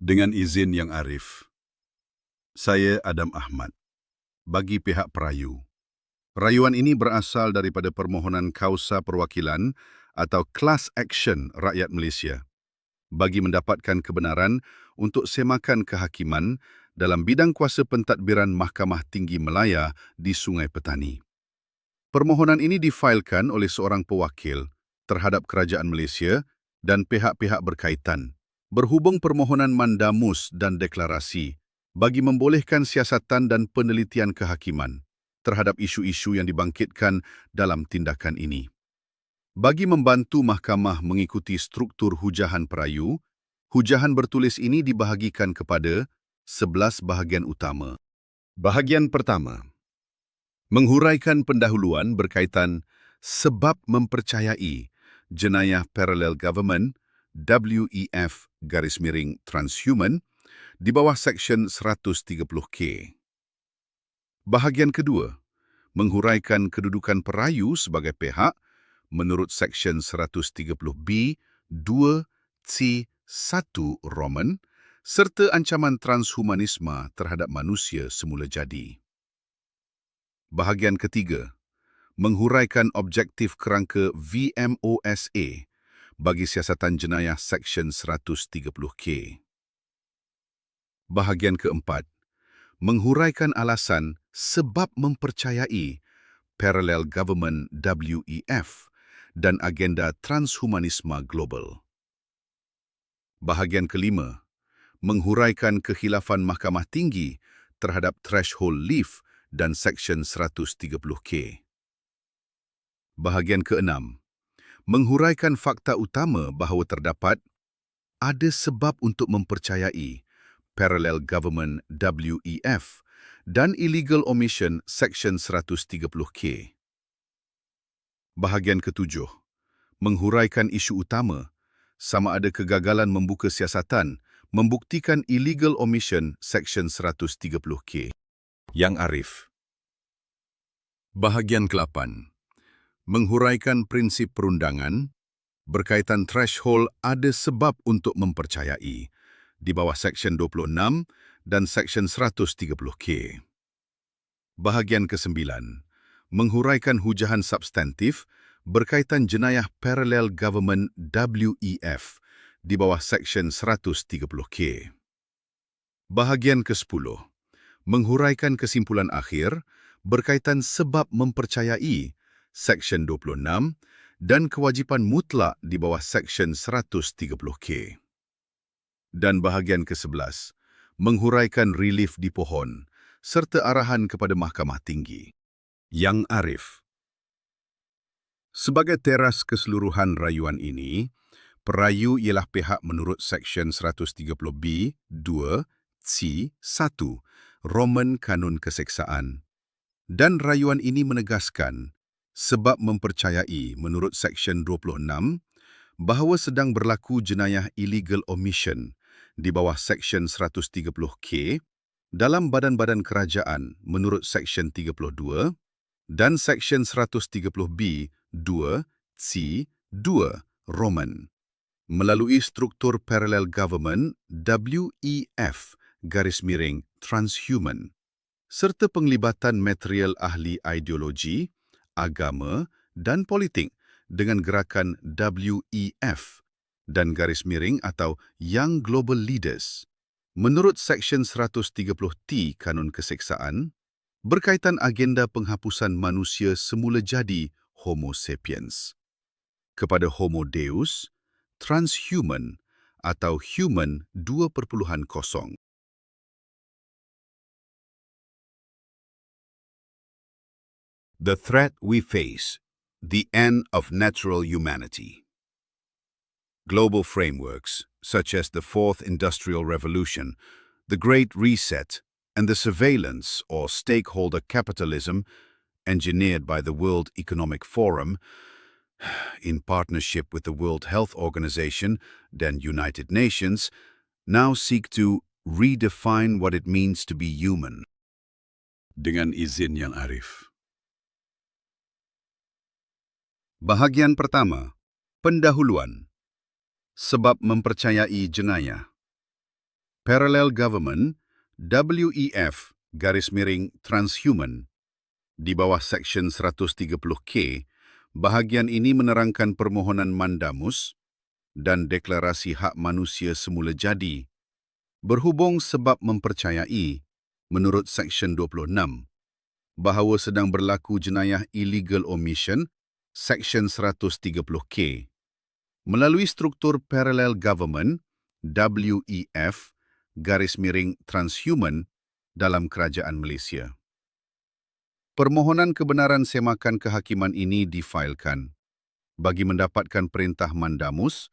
Dengan izin Yang Arif, saya Adam Ahmad, bagi pihak perayu. Rayuan ini berasal daripada permohonan kausa perwakilan atau class action rakyat Malaysia bagi mendapatkan kebenaran untuk semakan kehakiman dalam bidang kuasa pentadbiran Mahkamah Tinggi Melaya di Sungai Petani. Permohonan ini difailkan oleh seorang pewakil terhadap Kerajaan Malaysia dan pihak-pihak berkaitan berhubung permohonan mandamus dan deklarasi bagi membolehkan siasatan dan penelitian kehakiman terhadap isu-isu yang dibangkitkan dalam tindakan ini. Bagi membantu mahkamah mengikuti struktur hujahan perayu, hujahan bertulis ini dibahagikan kepada 11 bahagian utama. Bahagian pertama, menghuraikan pendahuluan berkaitan sebab mempercayai jenayah parallel government WEF-transhuman di bawah Seksyen 130K. Bahagian kedua, menghuraikan kedudukan perayu sebagai pihak menurut Seksyen 130B 2C1 Roman serta ancaman transhumanisme terhadap manusia semula jadi. Bahagian ketiga, menghuraikan objektif kerangka VMOSA bagi siasatan jenayah Seksyen 130K. Bahagian keempat, menghuraikan alasan sebab mempercayai parallel government WEF dan agenda transhumanisme global. Bahagian kelima, menghuraikan kekhilafan Mahkamah Tinggi terhadap threshold leave dan Seksyen 130K. Bahagian keenam, menghuraikan fakta utama bahawa terdapat ada sebab untuk mempercayai parallel government WEF dan illegal omission Seksyen 130K. Bahagian ketujuh, menghuraikan isu utama sama ada kegagalan membuka siasatan membuktikan illegal omission Seksyen 130K. Yang Arif. Bahagian ke-8, menghuraikan prinsip perundangan berkaitan threshold ada sebab untuk mempercayai di bawah Seksyen 26 dan Seksyen 130K. Bahagian ke-9, menghuraikan hujahan substantif berkaitan jenayah parallel government WEF di bawah Seksyen 130K. Bahagian ke-10, menghuraikan kesimpulan akhir berkaitan sebab mempercayai Seksyen 26 dan kewajipan mutlak di bawah Seksyen 130K. Dan bahagian ke-11, menghuraikan relief di pohon serta arahan kepada Mahkamah Tinggi. Yang Arif. Sebagai teras keseluruhan rayuan ini, perayu ialah pihak menurut Seksyen 130B 2C1 Roman Kanun Keseksaan. Dan rayuan ini menegaskan sebab mempercayai menurut Seksyen 26 bahawa sedang berlaku jenayah illegal omission di bawah Seksyen 130K dalam badan-badan kerajaan menurut Seksyen 32 dan Seksyen 130B 2C2 Roman melalui struktur parallel government WEF-transhuman serta penglibatan material ahli ideologi, agama dan politik dengan gerakan WEF dan _atau Young Global Leaders menurut Seksyen 130T Kanun Keseksaan berkaitan agenda penghapusan manusia semula jadi Homo sapiens kepada Homo Deus, transhuman atau human 2.0. The threat we face, the end of natural humanity. Global frameworks, such as the Fourth Industrial Revolution, the Great Reset, and the surveillance or stakeholder capitalism engineered by the World Economic Forum, in partnership with the World Health Organization and United Nations, now seek to redefine what it means to be human. Dengan izin Yang Arif. Bahagian pertama, pendahuluan. Sebab mempercayai jenayah. Parallel Government, WEF, _transhuman. Di bawah Seksyen 130K, bahagian ini menerangkan permohonan mandamus dan deklarasi hak manusia semula jadi, berhubung sebab mempercayai, menurut Seksyen 26, bahawa sedang berlaku jenayah illegal omission, Seksyen 130K. Melalui struktur Parallel Government, WEF, _transhuman dalam Kerajaan Malaysia. Permohonan kebenaran semakan kehakiman ini difailkan bagi mendapatkan perintah mandamus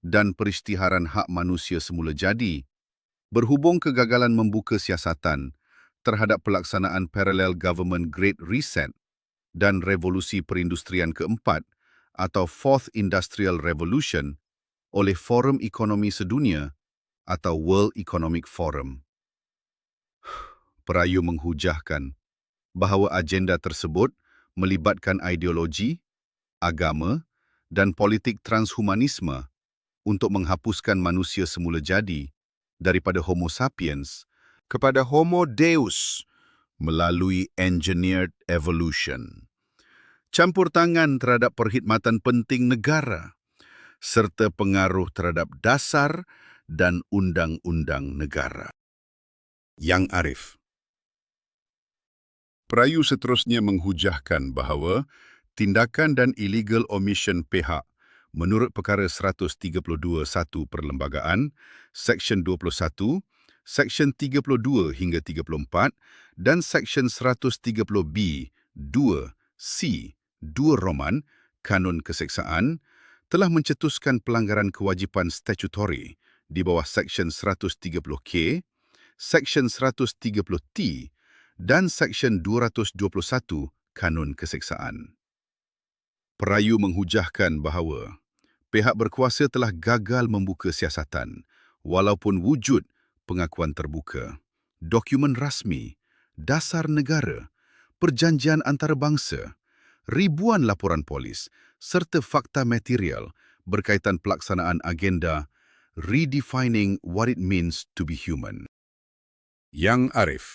dan peristiharan hak manusia semula jadi, berhubung kegagalan membuka siasatan terhadap pelaksanaan Parallel Government Great Reset dan Revolusi Perindustrian keempat atau Fourth Industrial Revolution oleh Forum Ekonomi Sedunia atau World Economic Forum. Perayu menghujahkan bahawa agenda tersebut melibatkan ideologi, agama dan politik transhumanisme untuk menghapuskan manusia semula jadi daripada Homo sapiens kepada Homo Deus melalui engineered evolution. Campur tangan terhadap perkhidmatan penting negara serta pengaruh terhadap dasar dan undang-undang negara. Yang Arif. Perayu seterusnya menghujahkan bahawa tindakan dan illegal omission pihak menurut Perkara 132(1) Perlembagaan, Seksyen 21, Seksyen 32 hingga 34 dan Seksyen 130B, 2C, 2 Roman, Kanun Keseksaan, telah mencetuskan pelanggaran kewajipan statutori di bawah Seksyen 130K, Seksyen 130T dan Seksyen 221 Kanun Keseksaan. Perayu menghujahkan bahawa pihak berkuasa telah gagal membuka siasatan walaupun wujud pengakuan terbuka, dokumen rasmi, dasar negara, perjanjian antarabangsa, ribuan laporan polis serta fakta material berkaitan pelaksanaan agenda Redefining What It Means to Be Human. Yang Arif.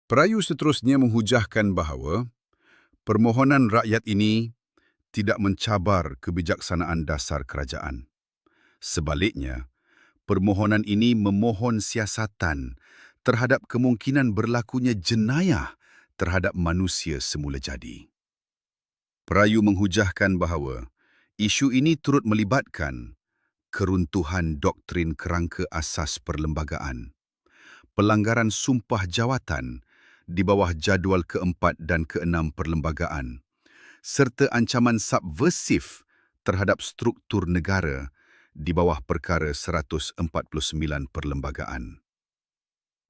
Perayu seterusnya menghujahkan bahawa permohonan rakyat ini tidak mencabar kebijaksanaan dasar kerajaan. Sebaliknya, permohonan ini memohon siasatan terhadap kemungkinan berlakunya jenayah terhadap manusia semula jadi. Perayu menghujahkan bahawa isu ini turut melibatkan keruntuhan doktrin kerangka asas perlembagaan, pelanggaran sumpah jawatan di bawah jadual keempat dan keenam perlembagaan, serta ancaman subversif terhadap struktur negara di bawah Perkara 149 Perlembagaan.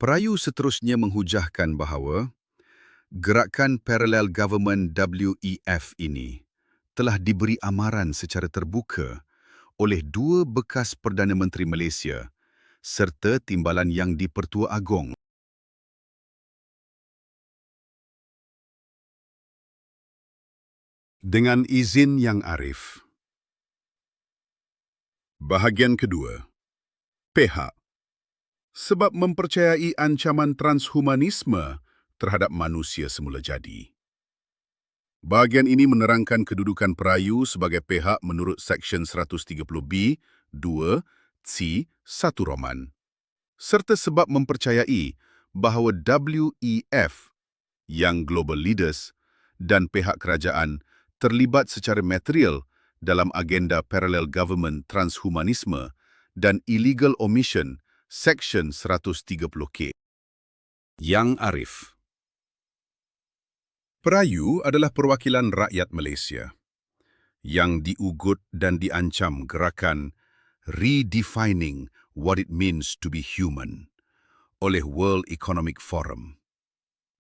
Perayu seterusnya menghujahkan bahawa gerakan Parallel Government WEF ini telah diberi amaran secara terbuka oleh dua bekas Perdana Menteri Malaysia serta timbalan yang di-Pertua Agong. Dengan izin Yang Arif. Bahagian kedua. Pihak. Sebab mempercayai ancaman transhumanisme terhadap manusia semula jadi. Bahagian ini menerangkan kedudukan perayu sebagai pihak menurut Seksyen 130B, 2C, 1 Roman. Serta sebab mempercayai bahawa WEF, yang Global Leaders dan pihak kerajaan terlibat secara material dalam agenda Parallel Government Transhumanisme dan Illegal Omission Seksyen 130K. Yang Arif. Perayu adalah perwakilan rakyat Malaysia yang diugut dan diancam gerakan Redefining What It Means to Be Human oleh World Economic Forum.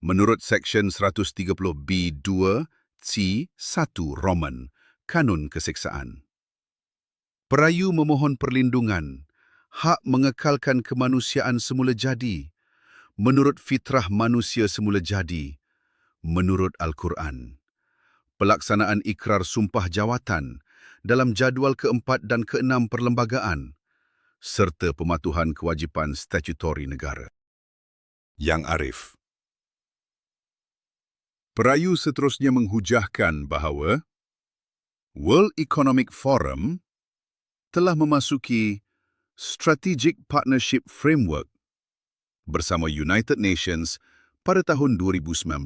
Menurut Seksyen 130B, 2C, 1 Roman, Kanun Keseksaan. Perayu memohon perlindungan, hak mengekalkan kemanusiaan semula jadi, menurut fitrah manusia semula jadi, menurut Al-Quran. Pelaksanaan ikrar sumpah jawatan dalam jadual keempat dan keenam perlembagaan, serta pematuhan kewajipan statutori negara. Yang Arif. Perayu seterusnya menghujahkan bahawa World Economic Forum telah memasuki Strategic Partnership Framework bersama United Nations pada tahun 2019.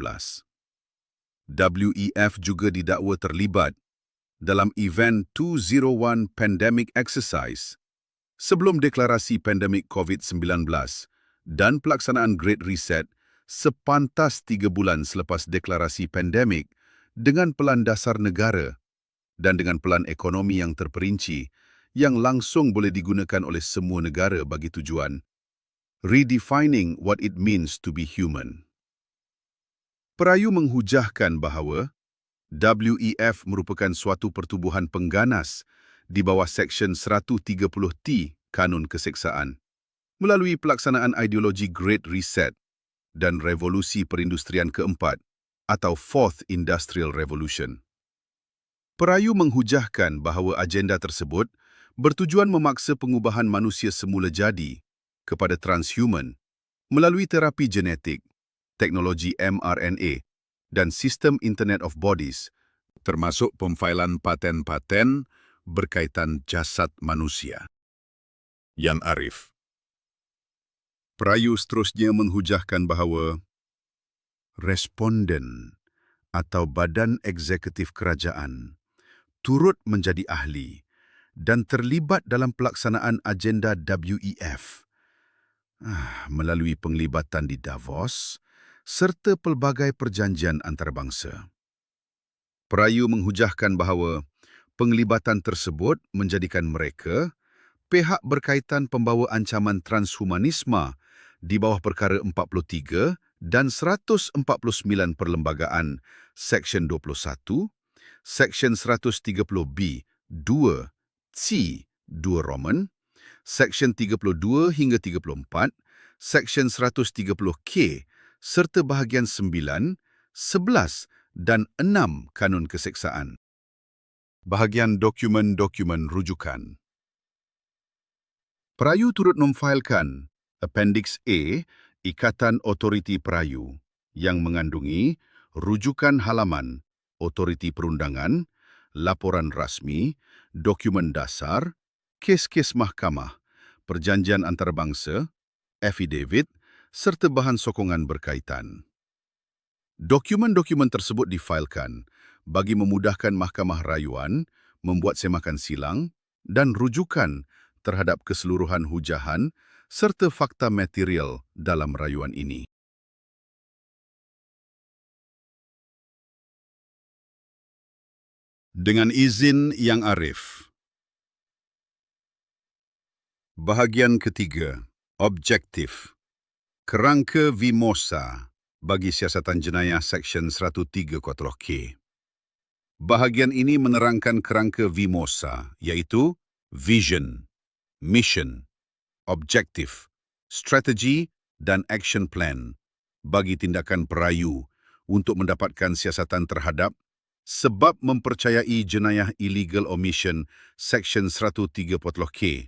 WEF juga didakwa terlibat dalam event 201 Pandemic Exercise sebelum deklarasi pandemik COVID-19 dan pelaksanaan Great Reset sepantas 3 bulan selepas deklarasi pandemik dengan pelan dasar negara dan dengan pelan ekonomi yang terperinci yang langsung boleh digunakan oleh semua negara bagi tujuan redefining what it means to be human. Perayu menghujahkan bahawa WEF merupakan suatu pertubuhan pengganas di bawah Seksyen 130T Kanun Keseksaan melalui pelaksanaan ideologi Great Reset dan Revolusi Perindustrian keempat atau Fourth Industrial Revolution. Perayu menghujahkan bahawa agenda tersebut bertujuan memaksa pengubahan manusia semula jadi kepada transhuman melalui terapi genetik, teknologi mRNA dan sistem Internet of Bodies, termasuk pemfailan paten-paten berkaitan jasad manusia. Yan Arif. Perayu seterusnya menghujahkan bahawa responden atau badan eksekutif kerajaan turut menjadi ahli dan terlibat dalam pelaksanaan agenda WEF melalui penglibatan di Davos serta pelbagai perjanjian antarabangsa. Perayu menghujahkan bahawa penglibatan tersebut menjadikan mereka pihak berkaitan pembawa ancaman transhumanisme di bawah perkara 43 dan 149 Perlembagaan Seksyen 21, Seksyen 130B 2 C 2 Roman, Seksyen 32 hingga 34, Seksyen 130K serta bahagian 9, 11 dan 6 Kanun Keseksaan. Bahagian dokumen-dokumen rujukan. Perayu turut memfailkan Appendix A Ikatan Otoriti Perayu yang mengandungi rujukan halaman, otoriti perundangan, laporan rasmi, dokumen dasar, kes-kes mahkamah, perjanjian antarabangsa, affidavit serta bahan sokongan berkaitan. Dokumen-dokumen tersebut difailkan bagi memudahkan mahkamah rayuan membuat semakan silang dan rujukan terhadap keseluruhan hujahan serta fakta material dalam rayuan ini. Dengan izin Yang Arif. Bahagian ketiga, objektif. Kerangka Vimosa bagi siasatan jenayah Seksyen 130K. Bahagian ini menerangkan kerangka Vimosa, iaitu vision, mission, objektif, strategi dan action plan bagi tindakan perayu untuk mendapatkan siasatan terhadap sebab mempercayai jenayah illegal omission Seksyen 130K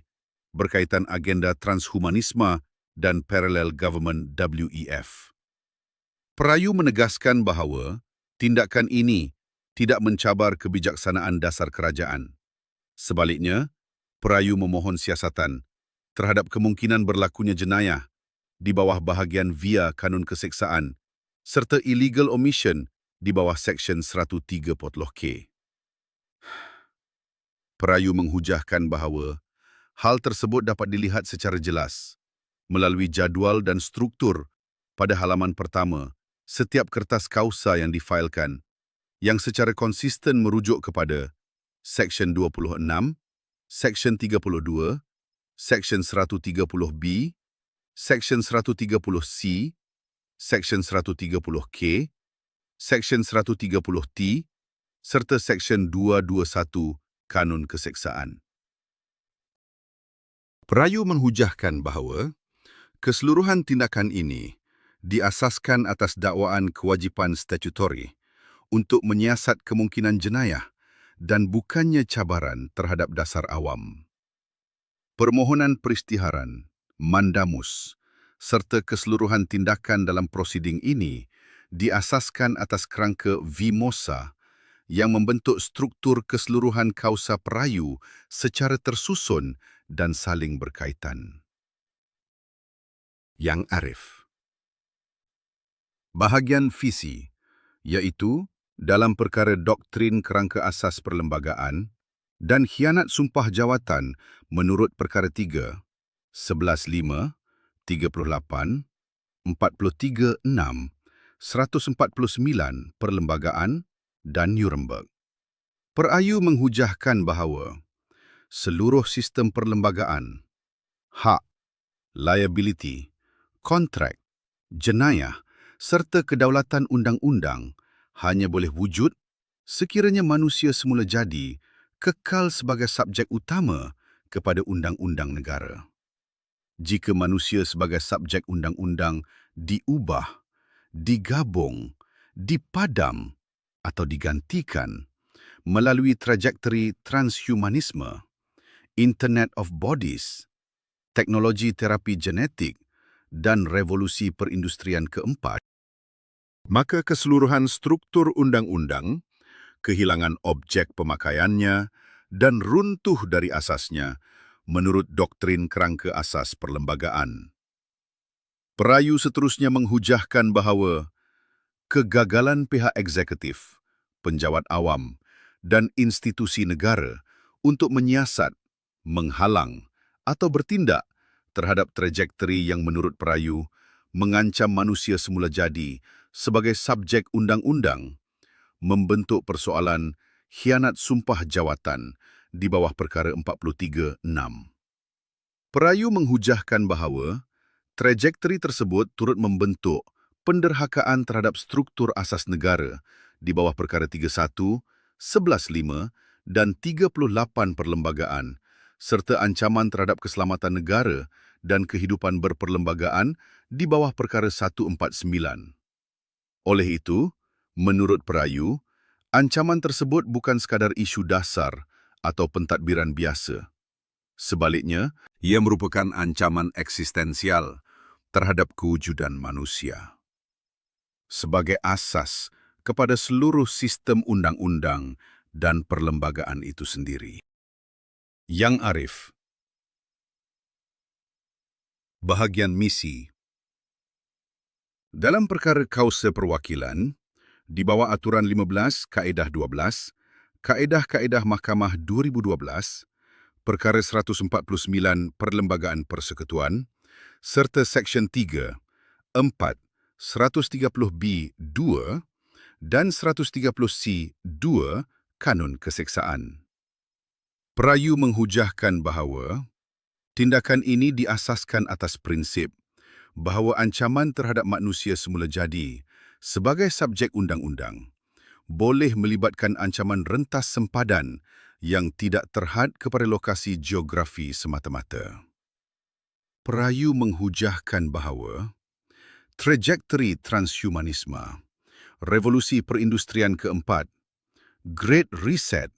berkaitan agenda transhumanisme dan parallel government WEF. Perayu menegaskan bahawa tindakan ini tidak mencabar kebijaksanaan dasar kerajaan. Sebaliknya, perayu memohon siasatan terhadap kemungkinan berlakunya jenayah di bawah bahagian via Kanun Keseksaan serta illegal omission di bawah Seksyen 130K. Perayu menghujahkan bahawa hal tersebut dapat dilihat secara jelas melalui jadual dan struktur pada halaman pertama setiap kertas kausa yang difailkan yang secara konsisten merujuk kepada Seksyen 26, Seksyen 32, Seksyen 130B, Seksyen 130C, Seksyen 130K, Seksyen 130T, serta Seksyen 221 Kanun Keseksaan. Perayu menghujahkan bahawa keseluruhan tindakan ini diasaskan atas dakwaan kewajipan statutori untuk menyiasat kemungkinan jenayah dan bukannya cabaran terhadap dasar awam. permohonan peristiharan, mandamus, serta keseluruhan tindakan dalam prosiding ini diasaskan atas kerangka Vimosa yang membentuk struktur keseluruhan kausa perayu secara tersusun dan saling berkaitan. Yang Arif. Bahagian visi, iaitu dalam perkara doktrin kerangka asas perlembagaan dan khianat sumpah jawatan menurut perkara 3, 11.5, 38, 43.6, 149 Perlembagaan dan Nuremberg. Perayu menghujahkan bahawa seluruh sistem perlembagaan, hak, liability, kontrak, jenayah serta kedaulatan undang-undang hanya boleh wujud sekiranya manusia semula jadi kekal sebagai subjek utama kepada undang-undang negara. Jika manusia sebagai subjek undang-undang diubah, digabung, dipadam atau digantikan melalui trajektori transhumanisme, Internet of Bodies, teknologi terapi genetik dan revolusi perindustrian keempat, maka keseluruhan struktur undang-undang, kehilangan objek pemakaiannya dan runtuh dari asasnya menurut doktrin kerangka asas perlembagaan. Perayu seterusnya menghujahkan bahawa kegagalan pihak eksekutif, penjawat awam dan institusi negara untuk menyiasat, menghalang atau bertindak terhadap trajektori yang menurut perayu mengancam manusia semula jadi sebagai subjek undang-undang, membentuk persoalan khianat sumpah jawatan di bawah perkara 43.6. Perayu menghujahkan bahawa trajektori tersebut turut membentuk penderhakaan terhadap struktur asas negara di bawah perkara 31, 11.5 dan 38 Perlembagaan serta ancaman terhadap keselamatan negara dan kehidupan berperlembagaan di bawah perkara 149. Oleh itu, menurut perayu, ancaman tersebut bukan sekadar isu dasar atau pentadbiran biasa. Sebaliknya, ia merupakan ancaman eksistensial terhadap kewujudan manusia. Sebagai asas kepada seluruh sistem undang-undang dan perlembagaan itu sendiri. Yang Arif. Bahagian misi. Dalam perkara kausa perwakilan, di bawah Aturan 15, Kaedah 12, Kaedah-Kaedah Mahkamah 2012, Perkara 149 Perlembagaan Persekutuan, serta Seksyen 3, 4, 130B 2 dan 130C 2 Kanun Keseksaan. Perayu menghujahkan bahawa tindakan ini diasaskan atas prinsip bahawa ancaman terhadap manusia semula jadi sebagai subjek undang-undang boleh melibatkan ancaman rentas sempadan yang tidak terhad kepada lokasi geografi semata-mata. Perayu menghujahkan bahawa trajektori transhumanisme, revolusi perindustrian keempat, Great Reset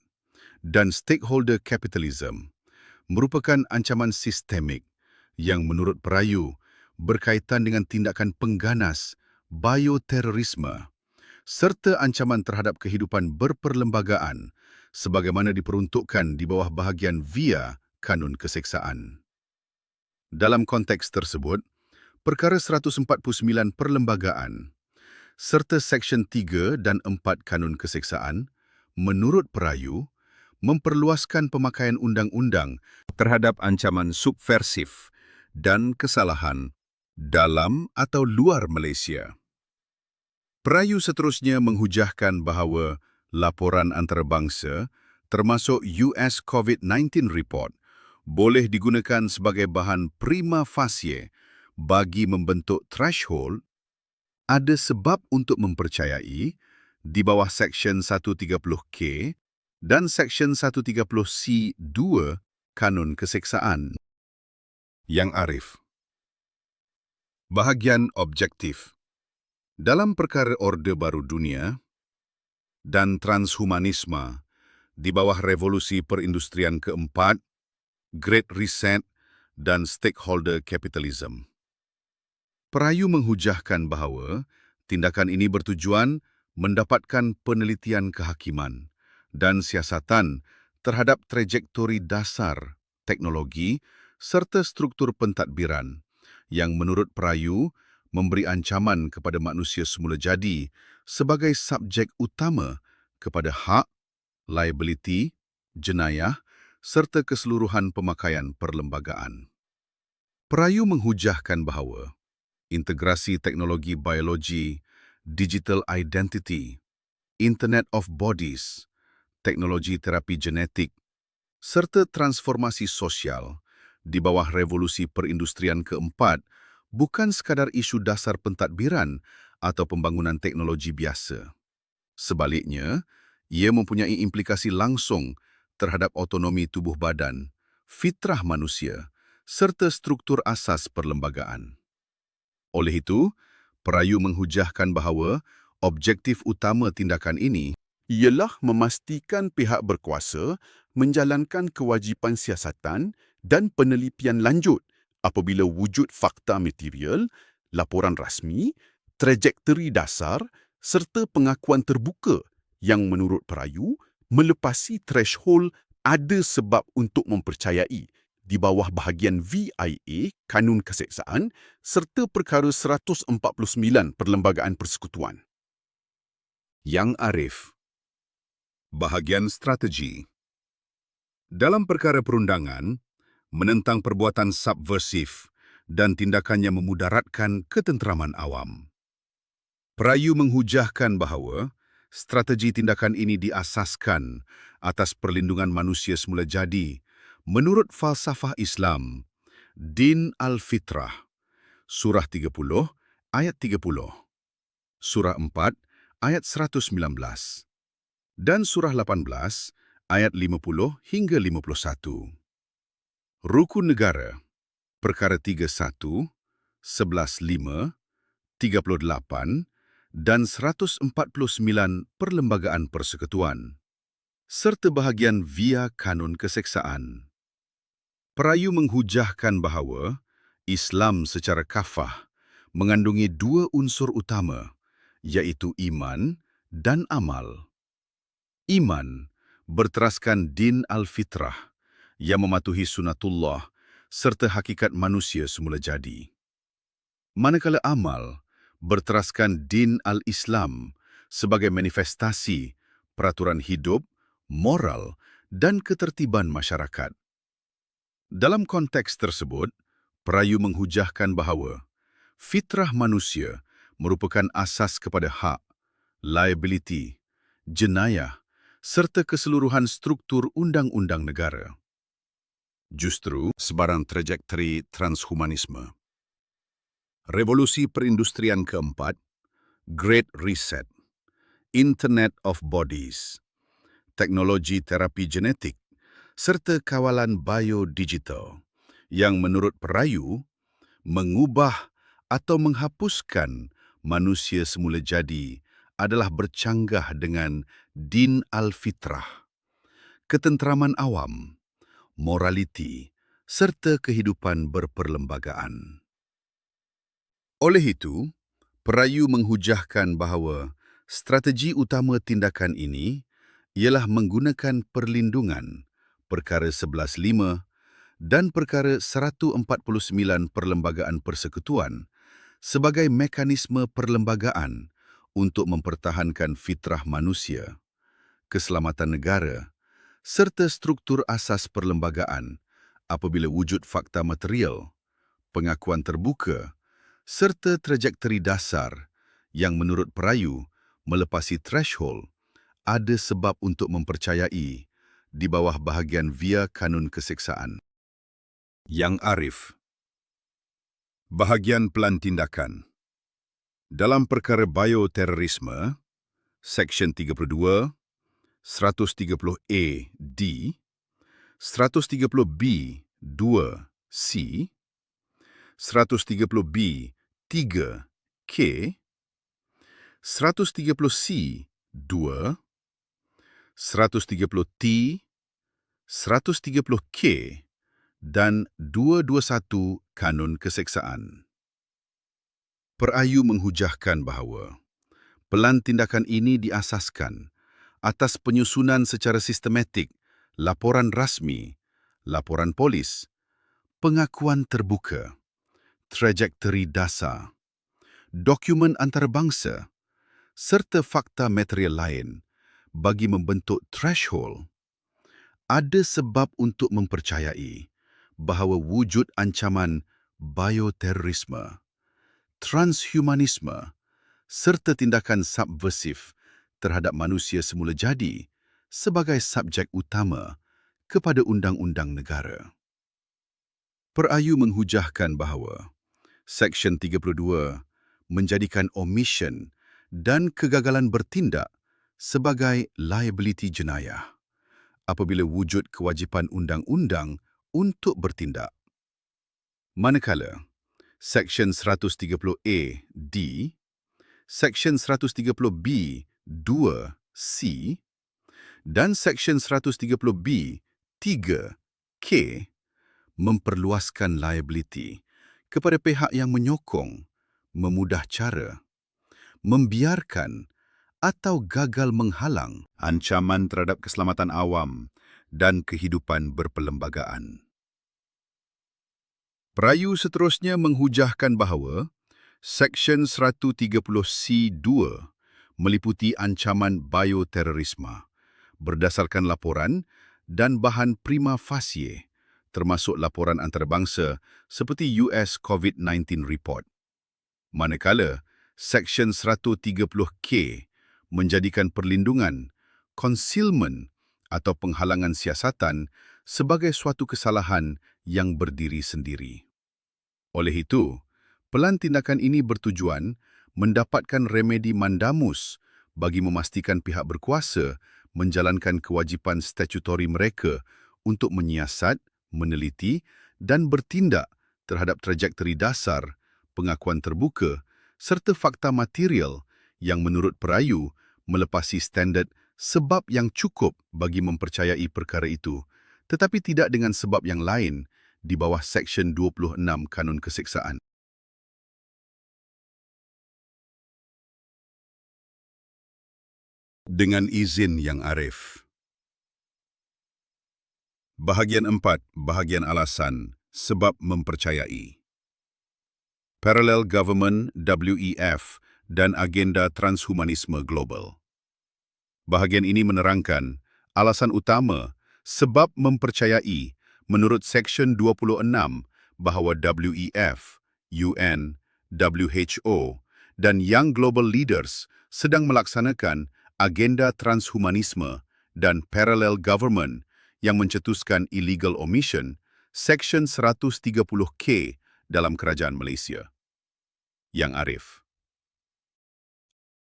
dan stakeholder capitalism merupakan ancaman sistemik yang menurut perayu berkaitan dengan tindakan pengganas, bioterorisme serta ancaman terhadap kehidupan berperlembagaan sebagaimana diperuntukkan di bawah bahagian via Kanun Keseksaan. Dalam konteks tersebut, Perkara 149 Perlembagaan serta Seksyen 3 dan 4 Kanun Keseksaan menurut perayu memperluaskan pemakaian undang-undang terhadap ancaman subversif dan kesalahan dalam atau luar Malaysia. Perayu seterusnya menghujahkan bahawa laporan antarabangsa termasuk US COVID-19 Report boleh digunakan sebagai bahan prima facie bagi membentuk threshold ada sebab untuk mempercayai di bawah Seksyen 130K dan Seksyen 130C 2 Kanun Keseksaan. Yang Arif. Bahagian objektif. Dalam perkara Orde Baru Dunia dan transhumanisme di bawah revolusi perindustrian keempat, Great Reset dan stakeholder capitalism. Perayu menghujahkan bahawa tindakan ini bertujuan mendapatkan penelitian kehakiman dan siasatan terhadap trajektori dasar, teknologi serta struktur pentadbiran yang menurut perayu memberi ancaman kepada manusia semula jadi sebagai subjek utama kepada hak, liability, jenayah serta keseluruhan pemakaian perlembagaan. Perayu menghujahkan bahawa integrasi teknologi biologi, digital identity, Internet of Bodies, teknologi terapi genetik, serta transformasi sosial di bawah revolusi perindustrian keempat bukan sekadar isu dasar pentadbiran atau pembangunan teknologi biasa. Sebaliknya, ia mempunyai implikasi langsung terhadap autonomi tubuh badan, fitrah manusia, serta struktur asas perlembagaan. Oleh itu, perayu menghujahkan bahawa objektif utama tindakan ini ialah memastikan pihak berkuasa menjalankan kewajipan siasatan dan penelitian lanjut apabila wujud fakta material, laporan rasmi, trajektori dasar serta pengakuan terbuka yang menurut perayu melepasi threshold ada sebab untuk mempercayai di bawah bahagian VIA Kanun Keseksaan serta Perkara 149 Perlembagaan Persekutuan. yang arif. Bahagian strategi. Dalam perkara perundangan, menentang perbuatan subversif dan tindakannya memudaratkan ketenteraman awam. Perayu menghujahkan bahawa strategi tindakan ini diasaskan atas perlindungan manusia semula jadi menurut falsafah Islam, Din Al-Fitrah, Surah 30, ayat 30, Surah 4, ayat 119, dan Surah 18, ayat 50 hingga 51. Rukun Negara, Perkara 31, 11.5, 38, dan 149 Perlembagaan Persekutuan, serta bahagian via Kanun Keseksaan. Perayu menghujahkan bahawa Islam secara kafah mengandungi dua unsur utama, iaitu iman dan amal. Iman berteraskan din al-fitrah yang mematuhi sunatullah serta hakikat manusia semula jadi. Manakala amal berteraskan din al-Islam sebagai manifestasi peraturan hidup, moral dan ketertiban masyarakat. Dalam konteks tersebut, perayu menghujahkan bahawa fitrah manusia merupakan asas kepada hak, liability, jenayah serta keseluruhan struktur undang-undang negara. Justru sebarang trajektori transhumanisme. Revolusi perindustrian keempat, Great Reset, Internet of Bodies, teknologi terapi genetik serta kawalan biodigital yang menurut perayu mengubah atau menghapuskan manusia semula jadi adalah bercanggah dengan din al-fitrah, ketenteraman awam, moraliti serta kehidupan berperlembagaan. Oleh itu, perayu menghujahkan bahawa strategi utama tindakan ini ialah menggunakan perlindungan Perkara 11.5 dan Perkara 149 Perlembagaan Persekutuan sebagai mekanisme perlembagaan untuk mempertahankan fitrah manusia, keselamatan negara serta struktur asas perlembagaan apabila wujud fakta material, pengakuan terbuka serta trajektori dasar yang menurut perayu melepasi threshold ada sebab untuk mempercayai di bawah bahagian via Kanun Keseksaan. Yang arif. Bahagian Pelan Tindakan. Dalam perkara bioterorisme, Seksyen 32, 130A D, 130B 2C, 130B 3K, 130C 2, 130T, 130K, dan 221 Kanun Keseksaan. Perayu menghujahkan bahawa pelan tindakan ini diasaskan atas penyusunan secara sistematik laporan rasmi, laporan polis, pengakuan terbuka, trajektori dasar, dokumen antarabangsa, serta fakta material lain bagi membentuk threshold. Ada sebab untuk mempercayai bahawa wujud ancaman bioterorisme, transhumanisme serta tindakan subversif terhadap manusia semula jadi sebagai subjek utama kepada undang-undang negara. Perayu menghujahkan bahawa Seksyen 32 menjadikan omission dan kegagalan bertindak sebagai liability jenayah apabila wujud kewajipan undang-undang untuk bertindak. Manakala, Seksyen 130A D, Seksyen 130B 2C dan Seksyen 130B 3 K memperluaskan liability kepada pihak yang menyokong, memudah cara, membiarkan atau gagal menghalang ancaman terhadap keselamatan awam dan kehidupan berperlembagaan. Perayu seterusnya menghujahkan bahawa Seksyen 130C2 meliputi ancaman bioterorisme berdasarkan laporan dan bahan prima facie, termasuk laporan antarabangsa seperti US COVID-19 Report. Manakala, Seksyen 130K menjadikan perlindungan, concealment atau penghalangan siasatan sebagai suatu kesalahan yang berdiri sendiri. Oleh itu, pelan tindakan ini bertujuan mendapatkan remedi mandamus bagi memastikan pihak berkuasa menjalankan kewajipan statutori mereka untuk menyiasat, meneliti dan bertindak terhadap trajektori dasar, pengakuan terbuka serta fakta material yang menurut perayu melepasi standard sebab yang cukup bagi mempercayai perkara itu, tetapi tidak dengan sebab yang lain di bawah Seksyen 26 Kanun Keseksaan. Dengan izin yang arif. Bahagian 4, bahagian alasan, sebab mempercayai. Parallel Government WEF dan Agenda Transhumanisme Global. Bahagian ini menerangkan alasan utama sebab mempercayai menurut Seksyen 26 bahawa WEF, UN, WHO dan Young Global Leaders sedang melaksanakan agenda transhumanisme dan parallel government yang mencetuskan illegal omission Seksyen 130K dalam Kerajaan Malaysia. Yang arif.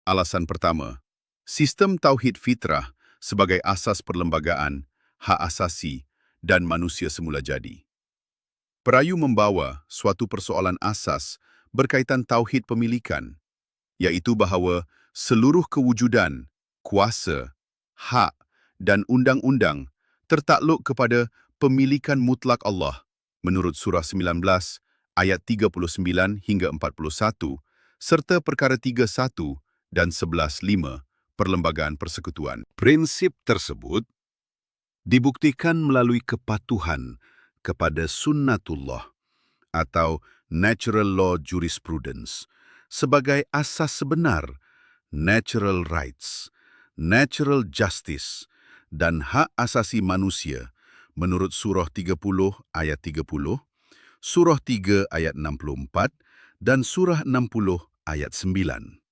Alasan pertama, sistem tauhid fitrah sebagai asas perlembagaan, hak asasi dan manusia semula jadi. Perayu membawa suatu persoalan asas berkaitan tauhid pemilikan, iaitu bahawa seluruh kewujudan, kuasa, hak dan undang-undang tertakluk kepada pemilikan mutlak Allah menurut Surah 19 ayat 39 hingga 41 serta perkara 31 dan 11.5 Perlembagaan Persekutuan. Prinsip tersebut dibuktikan melalui kepatuhan kepada sunnatullah atau natural law jurisprudence sebagai asas sebenar, natural rights, natural justice dan hak asasi manusia menurut Surah 30 ayat 30, Surah 3 ayat 64 dan Surah 60 ayat 9.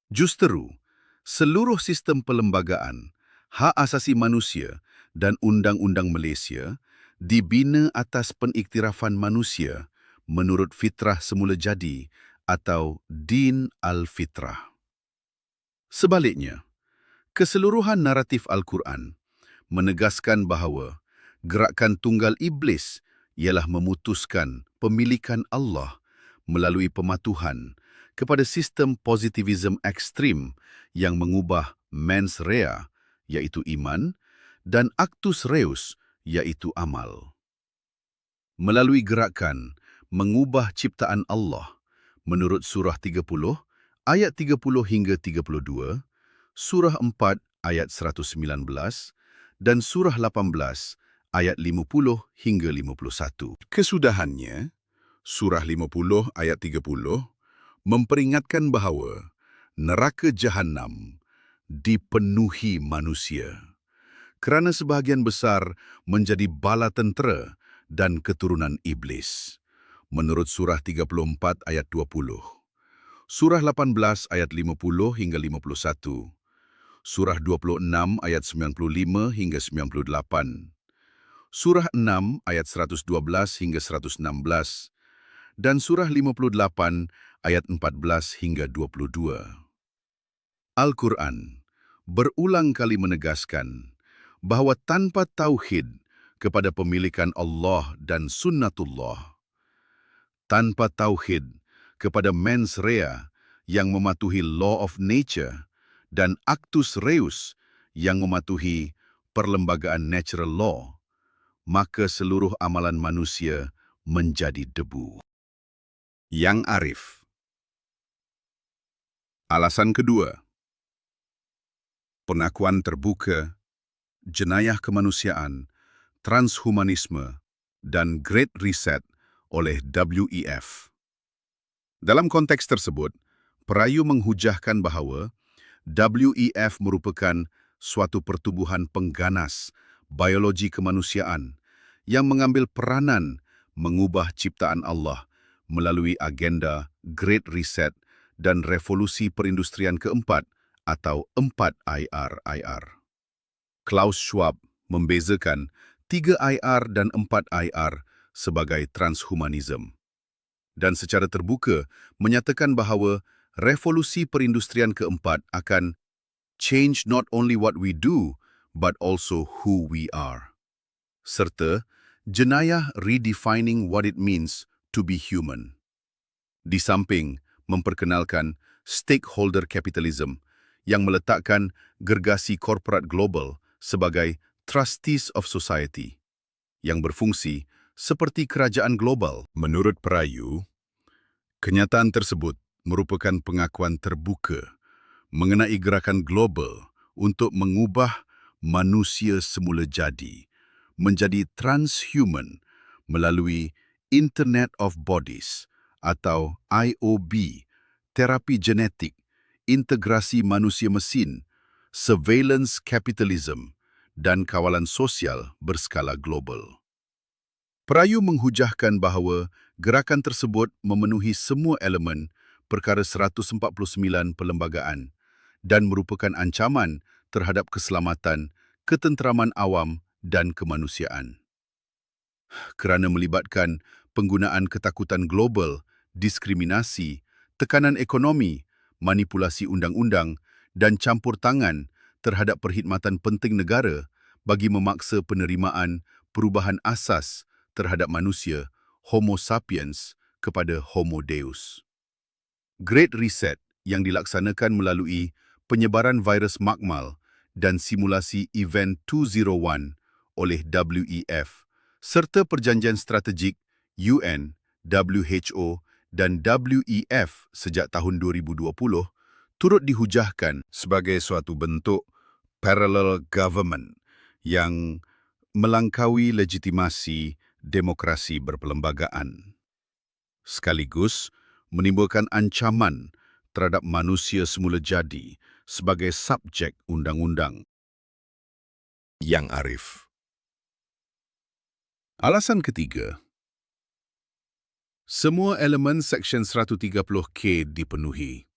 Justeru, seluruh sistem perlembagaan, hak asasi manusia dan undang-undang Malaysia dibina atas pengiktirafan manusia menurut fitrah semula jadi atau din al-fitrah. Sebaliknya, keseluruhan naratif Al-Quran menegaskan bahawa gerakan tunggal iblis ialah memutuskan pemilikan Allah melalui pematuhan kepada sistem positivism ekstrim yang mengubah mens rea, iaitu iman, dan actus reus, iaitu amal. melalui gerakan mengubah ciptaan Allah menurut surah 30 ayat 30 hingga 32, surah 4 ayat 119 dan surah 18 ayat 50 hingga 51. Kesudahannya, surah 50 ayat 30 memperingatkan bahawa neraka Jahannam dipenuhi manusia kerana sebahagian besar menjadi bala tentera dan keturunan iblis. Menurut surah 34 ayat 20, surah 18 ayat 50 hingga 51, surah 26 ayat 95 hingga 98, surah 6 ayat 112 hingga 116, dan surah 58 ayat 14 hingga 22. Al-Quran berulang kali menegaskan bahawa tanpa tauhid kepada pemilikan Allah dan sunnatullah, tanpa tauhid kepada mens rea yang mematuhi law of nature dan actus reus yang mematuhi perlembagaan natural law, maka seluruh amalan manusia menjadi debu. Yang arif. Alasan kedua, pengakuan terbuka, jenayah kemanusiaan, transhumanisme, dan Great Reset oleh WEF. Dalam konteks tersebut, perayu menghujahkan bahawa WEF merupakan suatu pertubuhan pengganas biologi kemanusiaan yang mengambil peranan mengubah ciptaan Allah melalui agenda Great Reset dan revolusi perindustrian keempat atau 4IR. Klaus Schwab membezakan 3IR dan 4IR sebagai transhumanism dan secara terbuka menyatakan bahawa revolusi perindustrian keempat akan change not only what we do but also who we are, serta jenayah redefining what it means to be human. Di samping memperkenalkan stakeholder capitalism yang meletakkan gergasi korporat global sebagai trustees of society yang berfungsi seperti kerajaan global. Menurut perayu, kenyataan tersebut merupakan pengakuan terbuka mengenai gerakan global untuk mengubah manusia semula jadi menjadi transhuman melalui Internet of Bodies atau IOB, terapi genetik, integrasi manusia-mesin, surveillance capitalism, dan kawalan sosial berskala global. Perayu menghujahkan bahawa gerakan tersebut memenuhi semua elemen perkara 149 perlembagaan dan merupakan ancaman terhadap keselamatan, ketenteraman awam dan kemanusiaan. Kerana melibatkan penggunaan ketakutan global, diskriminasi, tekanan ekonomi, manipulasi undang-undang dan campur tangan terhadap perkhidmatan penting negara bagi memaksa penerimaan perubahan asas terhadap manusia, Homo sapiens, kepada Homo Deus. Great Reset yang dilaksanakan melalui penyebaran virus makmal dan simulasi Event 201 oleh WEF serta perjanjian strategik UN, WHO dan WEF sejak tahun 2020 turut dihujahkan sebagai suatu bentuk parallel government yang melangkaui legitimasi demokrasi berperlembagaan, sekaligus menimbulkan ancaman terhadap manusia semula jadi sebagai subjek undang-undang. Yang arif. Alasan ketiga, semua elemen Seksyen 130K dipenuhi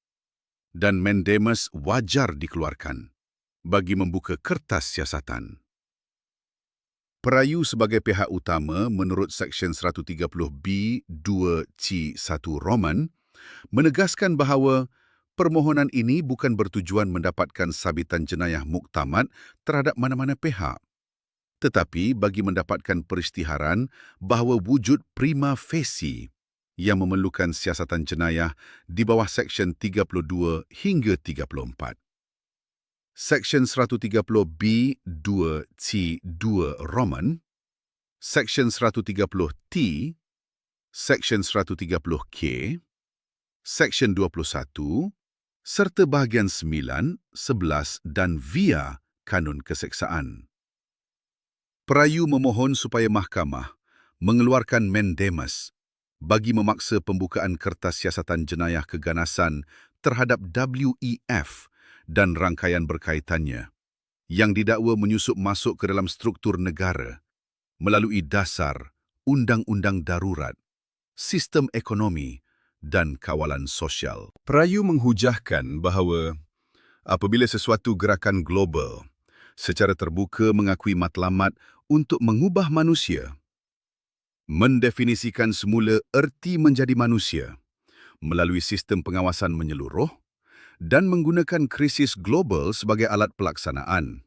dan mandamus wajar dikeluarkan bagi membuka kertas siasatan. Perayu sebagai pihak utama menurut Seksyen 130B2C1 Roman menegaskan bahawa permohonan ini bukan bertujuan mendapatkan sabitan jenayah muktamad terhadap mana-mana pihak, tetapi bagi mendapatkan peristiharan bahawa wujud prima facie yang memerlukan siasatan jenayah di bawah Seksyen 32 hingga 34. Seksyen 130B2C2 Roman Seksyen 130T, Seksyen 130K, Seksyen 21, serta bahagian 9, 11 dan via Kanun Keseksaan. Perayu memohon supaya mahkamah mengeluarkan mandamus bagi memaksa pembukaan kertas siasatan jenayah keganasan terhadap WEF dan rangkaian berkaitannya yang didakwa menyusup masuk ke dalam struktur negara melalui dasar undang-undang darurat, sistem ekonomi dan kawalan sosial. Perayu menghujahkan bahawa apabila sesuatu gerakan global secara terbuka mengakui matlamat untuk mengubah manusia, mendefinisikan semula erti menjadi manusia melalui sistem pengawasan menyeluruh dan menggunakan krisis global sebagai alat pelaksanaan,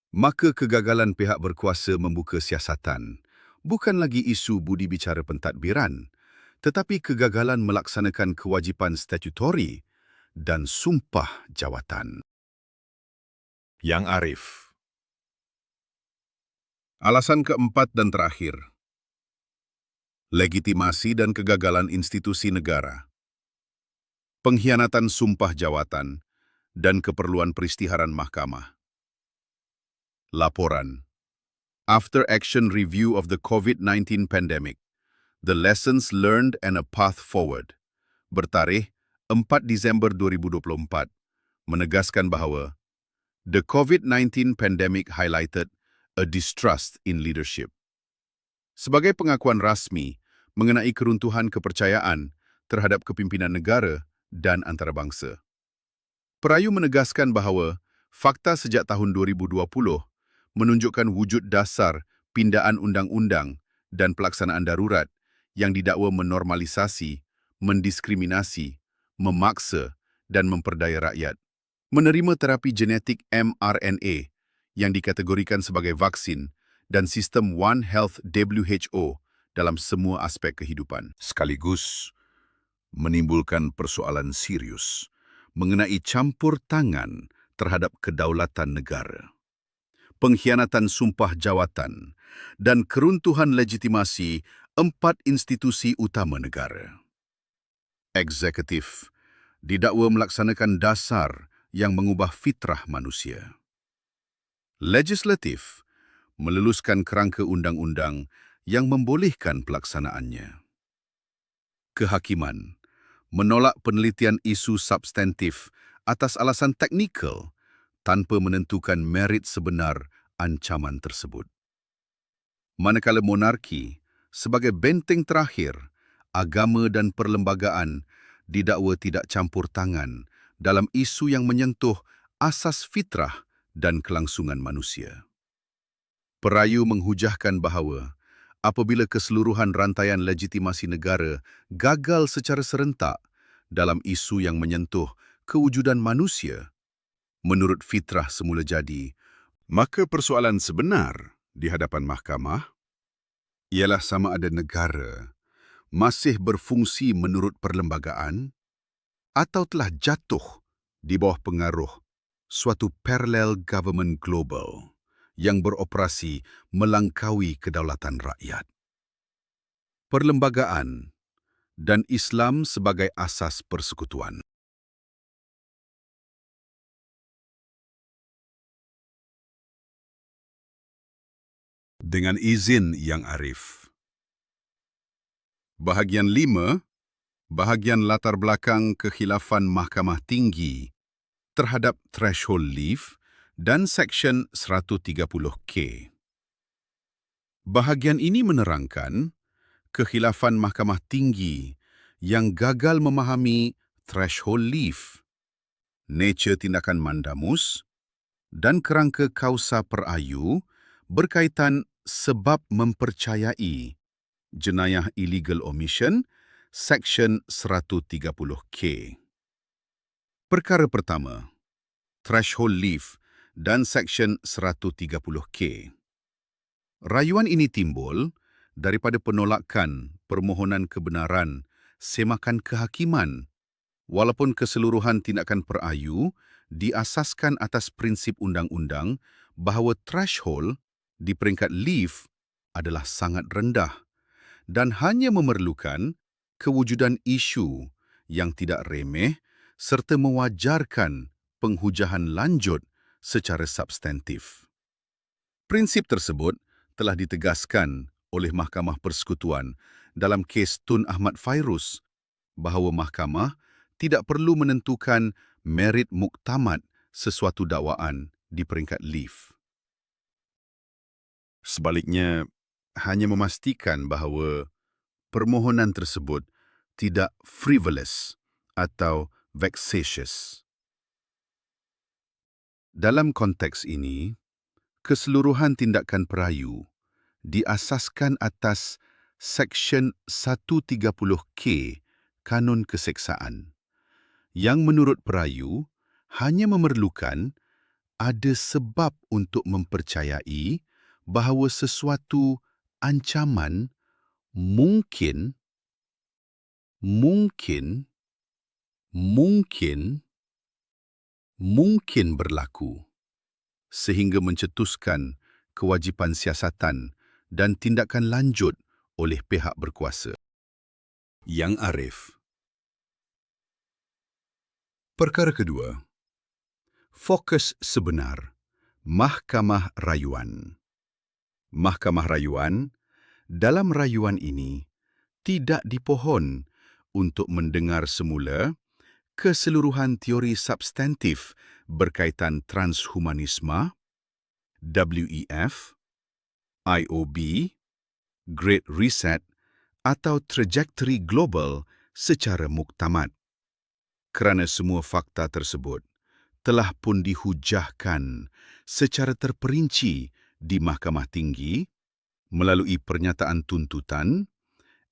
maka kegagalan pihak berkuasa membuka siasatan bukan lagi isu budi bicara pentadbiran, tetapi kegagalan melaksanakan kewajipan statutori dan sumpah jawatan. Yang Arif. Alasan keempat dan terakhir. Legitimasi dan kegagalan institusi negara. Pengkhianatan sumpah jawatan dan keperluan peristiharan mahkamah. Laporan. After Action Review of the COVID-19 Pandemic, The Lessons Learned and a Path Forward, bertarikh 4 Disember 2024, menegaskan bahawa the COVID-19 pandemic highlighted a distrust in leadership. Sebagai pengakuan rasmi mengenai keruntuhan kepercayaan terhadap kepimpinan negara dan antarabangsa. Perayu menegaskan bahawa fakta sejak tahun 2020 menunjukkan wujud dasar pindaan undang-undang dan pelaksanaan darurat yang didakwa menormalisasi, mendiskriminasi, memaksa dan memperdaya rakyat. Menerima terapi genetik mRNA yang dikategorikan sebagai vaksin dan sistem One Health WHO dalam semua aspek kehidupan. Sekaligus menimbulkan persoalan serius mengenai campur tangan terhadap kedaulatan negara, pengkhianatan sumpah jawatan dan keruntuhan legitimasi 4 institusi utama negara. Eksekutif didakwa melaksanakan dasar yang mengubah fitrah manusia. Legislatif meluluskan kerangka undang-undang yang membolehkan pelaksanaannya. Kehakiman menolak penelitian isu substantif atas alasan teknikal tanpa menentukan merit sebenar ancaman tersebut. Manakala monarki, sebagai benteng terakhir, agama dan perlembagaan didakwa tidak campur tangan dalam isu yang menyentuh asas fitrah dan kelangsungan manusia. Perayu menghujahkan bahawa apabila keseluruhan rantaian legitimasi negara gagal secara serentak dalam isu yang menyentuh kewujudan manusia, menurut fitrah semula jadi, maka persoalan sebenar di hadapan mahkamah ialah sama ada negara masih berfungsi menurut perlembagaan atau telah jatuh di bawah pengaruh suatu parallel government global yang beroperasi melangkaui kedaulatan rakyat. Perlembagaan dan Islam sebagai asas persekutuan. Dengan izin Yang Arif. Bahagian 5, bahagian latar belakang kekhilafan Mahkamah Tinggi terhadap threshold leave dan Seksyen 130K. Bahagian ini menerangkan kekhilafan Mahkamah Tinggi yang gagal memahami threshold leave, nature tindakan mandamus dan kerangka kausa perayu berkaitan sebab mempercayai jenayah illegal omission, Seksyen 130K. Perkara pertama, threshold leave dan Seksyen 130K. Rayuan ini timbul daripada penolakan permohonan kebenaran semakan kehakiman, walaupun keseluruhan tindakan perayu diasaskan atas prinsip undang-undang bahawa threshold di peringkat leave adalah sangat rendah dan hanya memerlukan kewujudan isu yang tidak remeh serta mewajarkan penghujahan lanjut secara substantif. Prinsip tersebut telah ditegaskan oleh Mahkamah Persekutuan dalam kes Tun Ahmad Fairuz bahawa mahkamah tidak perlu menentukan merit muktamad sesuatu dakwaan di peringkat lift. Sebaliknya, hanya memastikan bahawa permohonan tersebut tidak frivolous atau vexatious. Dalam konteks ini, keseluruhan tindakan perayu diasaskan atas Seksyen 130K Kanun Keseksaan yang menurut perayu hanya memerlukan ada sebab untuk mempercayai bahawa sesuatu ancaman mungkin berlaku sehingga mencetuskan kewajipan siasatan dan tindakan lanjut oleh pihak berkuasa. Yang Arif. Perkara kedua, fokus sebenar, Mahkamah Rayuan. Mahkamah Rayuan, dalam rayuan ini, tidak dipohon untuk mendengar semula keseluruhan teori substantif berkaitan transhumanisme, WEF, IOB, Great Reset atau trajektori global secara muktamad. Kerana semua fakta tersebut telah pun dihujahkan secara terperinci di Mahkamah Tinggi melalui pernyataan tuntutan,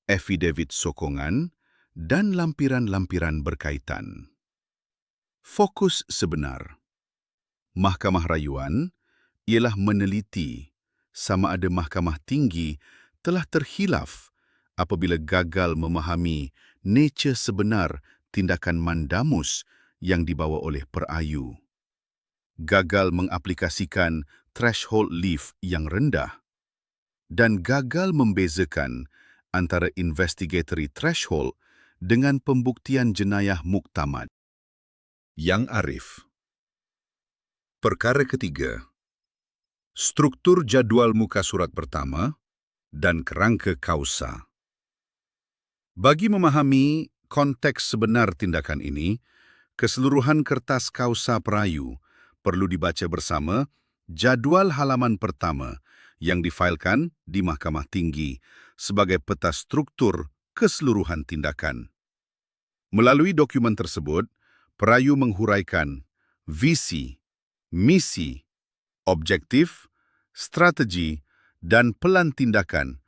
affidavit sokongan dan lampiran-lampiran berkaitan. Fokus sebenar Mahkamah Rayuan ialah meneliti sama ada Mahkamah Tinggi telah terhilaf apabila gagal memahami nature sebenar tindakan mandamus yang dibawa oleh perayu. Gagal mengaplikasikan threshold lift yang rendah dan gagal membezakan antara investigatory threshold dengan pembuktian jenayah muktamad. Yang Arif. Perkara ketiga, struktur jadual muka surat pertama dan kerangka kausa. Bagi memahami konteks sebenar tindakan ini, keseluruhan kertas kausa perayu perlu dibaca bersama jadual halaman pertama yang difailkan di Mahkamah Tinggi sebagai peta struktur keseluruhan tindakan. Melalui dokumen tersebut, perayu menghuraikan visi, misi, objektif, strategi dan pelan tindakan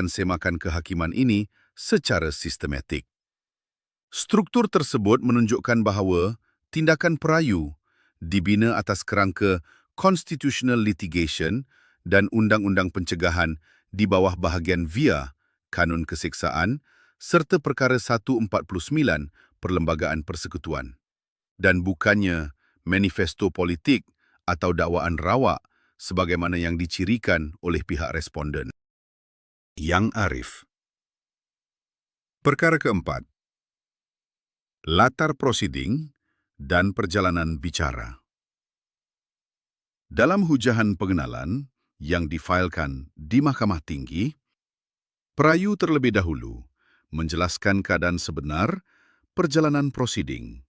semakan kehakiman ini secara sistematik. Struktur tersebut menunjukkan bahawa tindakan perayu dibina atas kerangka constitutional litigation dan undang-undang pencegahan di bawah bahagian via Kanun Keseksaan serta Perkara 149 Perlembagaan Persekutuan dan bukannya manifesto politik atau dakwaan rawak sebagaimana yang dicirikan oleh pihak responden. Yang Arif. Perkara keempat, latar prosiding dan perjalanan bicara. Dalam hujahan pengenalan yang difailkan di Mahkamah Tinggi, perayu terlebih dahulu menjelaskan keadaan sebenar perjalanan prosiding,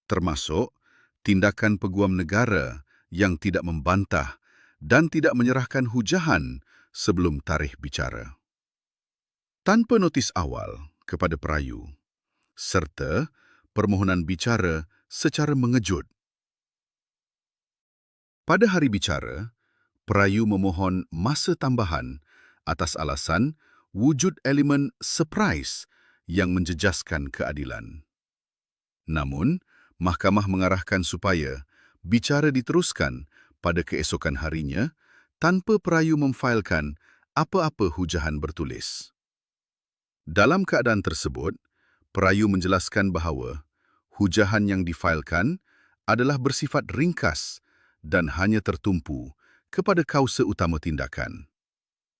termasuk tindakan peguam negara yang tidak membantah dan tidak menyerahkan hujahan sebelum tarikh bicara. Tanpa notis awal kepada perayu, serta permohonan bicara secara mengejut. Pada hari bicara, perayu memohon masa tambahan atas alasan wujud elemen surprise yang menjejaskan keadilan. Namun, mahkamah mengarahkan supaya bicara diteruskan pada keesokan harinya tanpa perayu memfailkan apa-apa hujahan bertulis. Dalam keadaan tersebut, perayu menjelaskan bahawa hujahan yang difailkan adalah bersifat ringkas dan hanya tertumpu kepada kausa utama tindakan.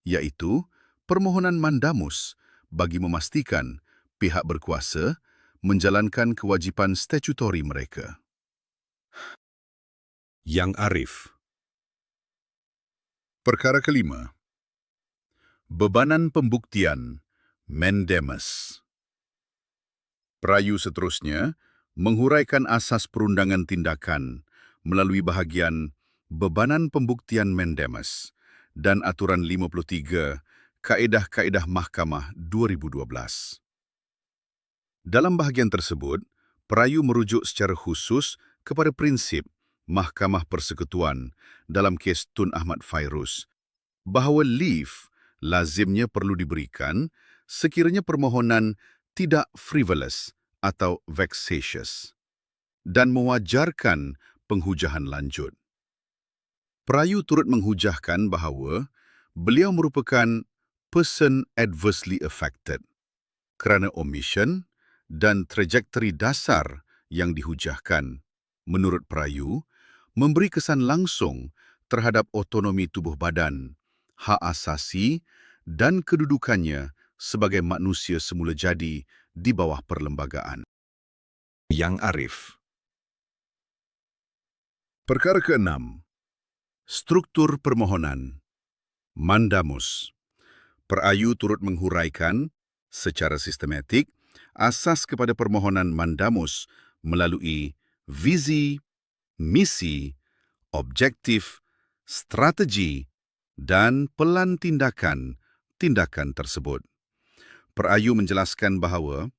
iaitu permohonan mandamus bagi memastikan pihak berkuasa menjalankan kewajipan statutori mereka. Yang Arif. Perkara kelima. Bebanan pembuktian mandamus. Perayu seterusnya menghuraikan asas perundangan tindakan melalui bahagian Bebanan Pembuktian Mandamus dan Aturan 53 Kaedah-Kaedah Mahkamah 2012. Dalam bahagian tersebut, perayu merujuk secara khusus kepada prinsip Mahkamah Persekutuan dalam kes Tun Ahmad Fairuz bahawa leave lazimnya perlu diberikan sekiranya permohonan tidak frivolous atau vexatious dan mewajarkan penghujahan lanjut. Perayu turut menghujahkan bahawa beliau merupakan person adversely affected kerana omission dan trajektori dasar yang dihujahkan, menurut perayu, memberi kesan langsung terhadap otonomi tubuh badan, hak asasi dan kedudukannya sebagai manusia semula jadi di bawah perlembagaan. Yang Arif. Perkara ke-6. Struktur permohonan mandamus. Perayu turut menghuraikan secara sistematik asas kepada permohonan mandamus melalui visi, misi, objektif, strategi dan pelan tindakan tersebut. Perayu menjelaskan bahawa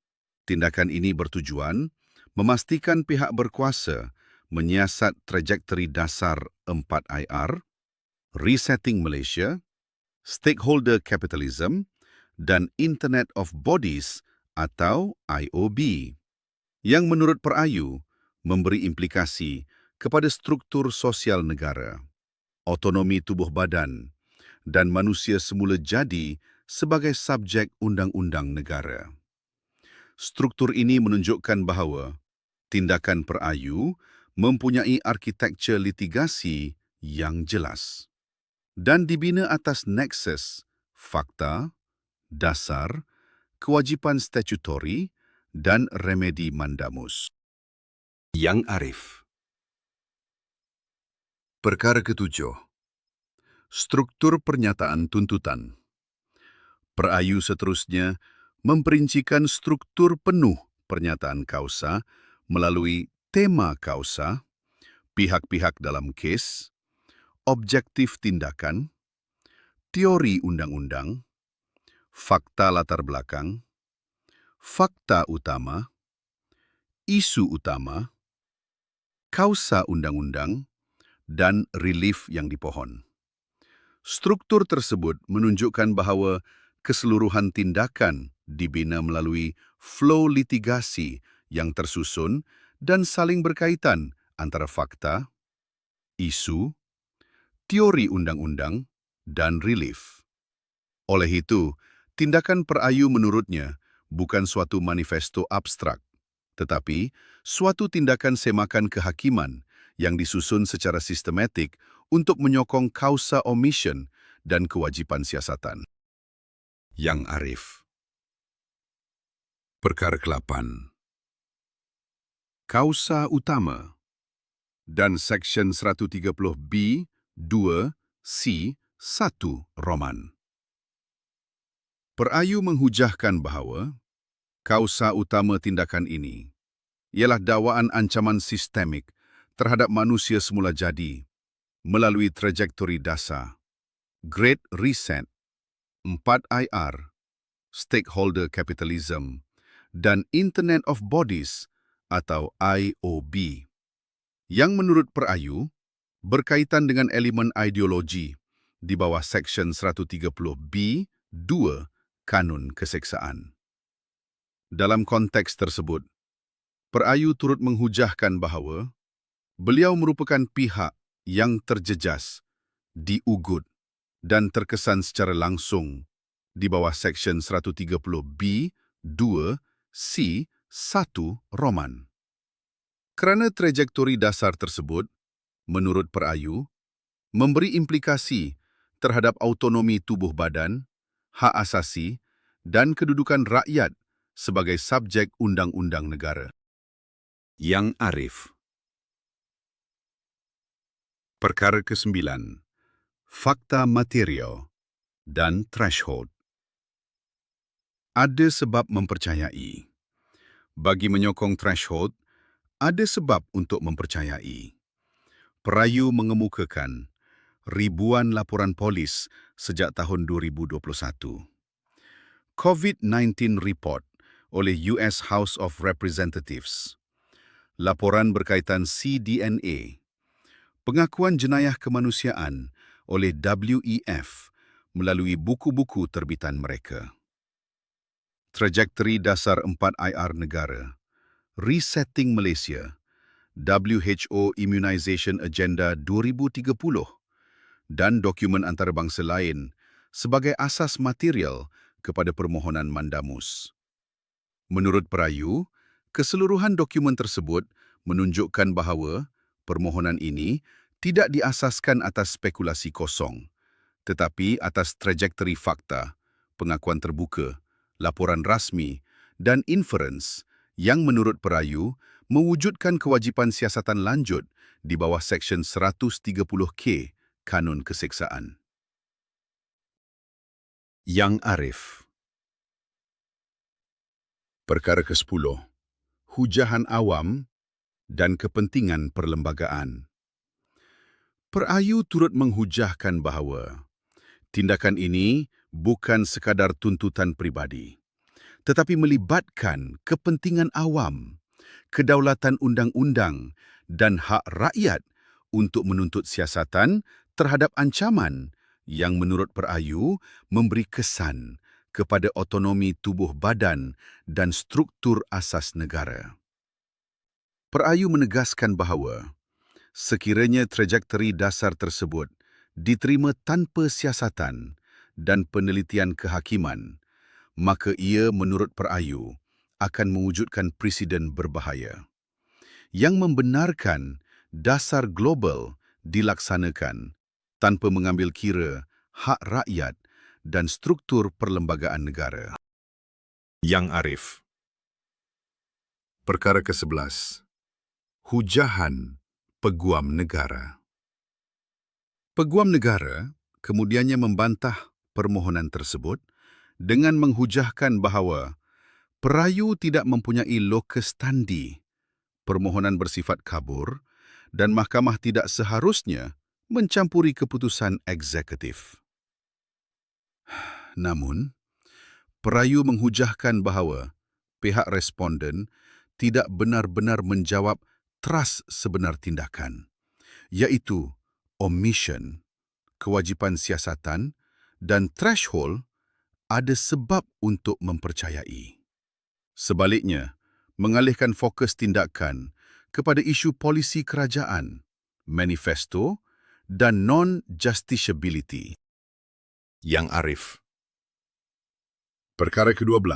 tindakan ini bertujuan memastikan pihak berkuasa menyiasat trajektori dasar 4IR, Resetting Malaysia, Stakeholder Capitalism dan Internet of Bodies atau IOB, yang menurut perayu memberi implikasi kepada struktur sosial negara, otonomi tubuh badan dan manusia semula jadi sebagai subjek undang-undang negara. Struktur ini menunjukkan bahawa tindakan perayu mempunyai arkitektur litigasi yang jelas dan dibina atas nexus, fakta, dasar, kewajipan statutori dan remedi mandamus. Yang Arif. Perkara ke-7. Struktur pernyataan tuntutan. Perayu seterusnya memperincikan struktur penuh pernyataan kausa melalui tema kausa, pihak-pihak dalam kes, objektif tindakan, teori undang-undang, fakta latar belakang, fakta utama, isu utama, kausa undang-undang, dan relief yang dipohon. Struktur tersebut menunjukkan bahawa keseluruhan tindakan dibina melalui flow litigasi yang tersusun dan saling berkaitan antara fakta, isu, teori undang-undang, dan relief. Oleh itu, tindakan perayu menurutnya bukan suatu manifesto abstrak, tetapi suatu tindakan semakan kehakiman yang disusun secara sistematik untuk menyokong kausa omission dan kewajipan siasatan. Yang Arif. Perkara ke-8. Kausa utama dan Seksyen 130B 2 C 1 Roman. Perayu menghujahkan bahawa kausa utama tindakan ini ialah dakwaan ancaman sistemik terhadap manusia semula jadi melalui trajektori dasar, Great Reset, 4IR, Stakeholder Capitalism, dan Internet of Bodies atau IOB, yang menurut perayu berkaitan dengan elemen ideologi di bawah Seksyen 130B 2 Kanun Keseksaan. Dalam konteks tersebut, perayu turut menghujahkan bahawa beliau merupakan pihak yang terjejas, diugut dan terkesan secara langsung di bawah Seksyen 130B 2 C 1 Roman. Kerana trajektori dasar tersebut, menurut perayu, memberi implikasi terhadap autonomi tubuh badan, hak asasi dan kedudukan rakyat sebagai subjek undang-undang negara. Yang Arif. Perkara ke-9. Fakta material dan threshold. Ada sebab mempercayai. Bagi menyokong threshold, ada sebab untuk mempercayai. Perayu mengemukakan ribuan laporan polis sejak tahun 2021. COVID-19 Report oleh US House of Representatives. Laporan berkaitan cDNA. Pengakuan jenayah kemanusiaan oleh WEF melalui buku-buku terbitan mereka. Trajektori dasar 4 IR negara. Resetting Malaysia. WHO Immunisation Agenda 2030 dan dokumen antarabangsa lain sebagai asas material kepada permohonan mandamus. Menurut perayu, keseluruhan dokumen tersebut menunjukkan bahawa permohonan ini tidak diasaskan atas spekulasi kosong, tetapi atas trajektori fakta, pengakuan terbuka, laporan rasmi dan inference yang menurut perayu mewujudkan kewajipan siasatan lanjut di bawah Seksyen 130K Kanun Keseksaan. Yang Arif. Perkara ke-10. Hujahan awam dan kepentingan perlembagaan. Perayu turut menghujahkan bahawa tindakan ini bukan sekadar tuntutan pribadi, tetapi melibatkan kepentingan awam, kedaulatan undang-undang dan hak rakyat untuk menuntut siasatan terhadap ancaman yang menurut perayu memberi kesan kepada autonomi tubuh badan dan struktur asas negara. Perayu menegaskan bahawa sekiranya trajektori dasar tersebut diterima tanpa siasatan dan penelitian kehakiman, maka ia menurut perayu akan mewujudkan presiden berbahaya yang membenarkan dasar global dilaksanakan tanpa mengambil kira hak rakyat dan struktur perlembagaan negara. Yang Arif. Perkara ke-11. Hujahan Peguam Negara. Peguam Negara kemudiannya membantah permohonan tersebut dengan menghujahkan bahawa perayu tidak mempunyai locus standi, permohonan bersifat kabur dan mahkamah tidak seharusnya mencampuri keputusan eksekutif. Namun, perayu menghujahkan bahawa pihak responden tidak benar-benar menjawab teras sebenar tindakan, iaitu omission, kewajipan siasatan dan threshold ada sebab untuk mempercayai. Sebaliknya, mengalihkan fokus tindakan kepada isu polisi kerajaan, manifesto dan non-justiciability. Yang Arif. Perkara ke-12.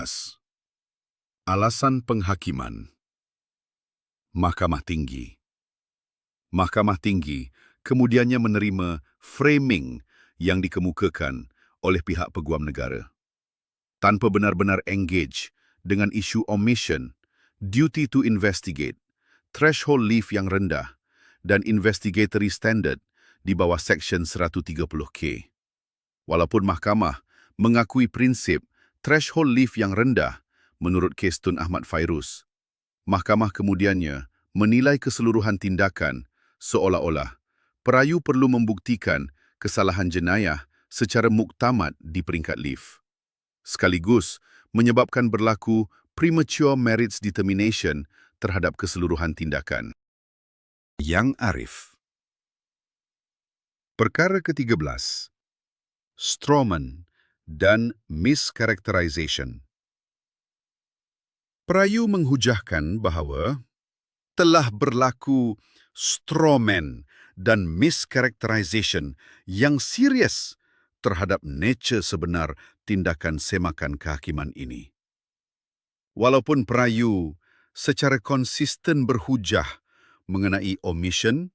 Alasan penghakiman. Mahkamah Tinggi. Mahkamah Tinggi kemudiannya menerima framing yang dikemukakan oleh pihak peguam negara. Tanpa benar-benar engage dengan isu omission, duty to investigate, threshold leave yang rendah dan investigatory standard di bawah Seksyen 130K. Walaupun mahkamah mengakui prinsip threshold leave yang rendah menurut kes Tun Ahmad Fairuz, mahkamah kemudiannya menilai keseluruhan tindakan seolah-olah perayu perlu membuktikan kesalahan jenayah secara muktamad di peringkat leave, sekaligus menyebabkan berlaku premature merits determination terhadap keseluruhan tindakan. Yang Arif. Perkara ke-13. Strawman dan mischaracterization. Perayu menghujahkan bahawa telah berlaku strawman dan mischaracterization yang serius terhadap nature sebenar tindakan semakan kehakiman ini. Walaupun perayu secara konsisten berhujah mengenai omission,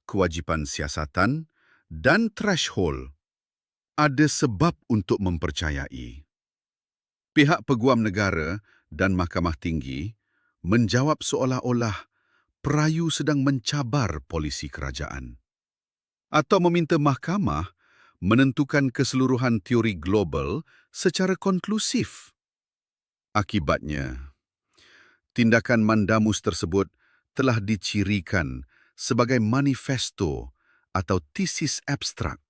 kewajipan siasatan dan threshold, Ada sebab untuk mempercayai. Pihak Peguam Negara dan Mahkamah Tinggi menjawab seolah-olah perayu sedang mencabar polisi kerajaan atau meminta mahkamah menentukan keseluruhan teori global secara konklusif. Akibatnya, tindakan Mandamus tersebut telah dicirikan sebagai manifesto atau tesis abstrak.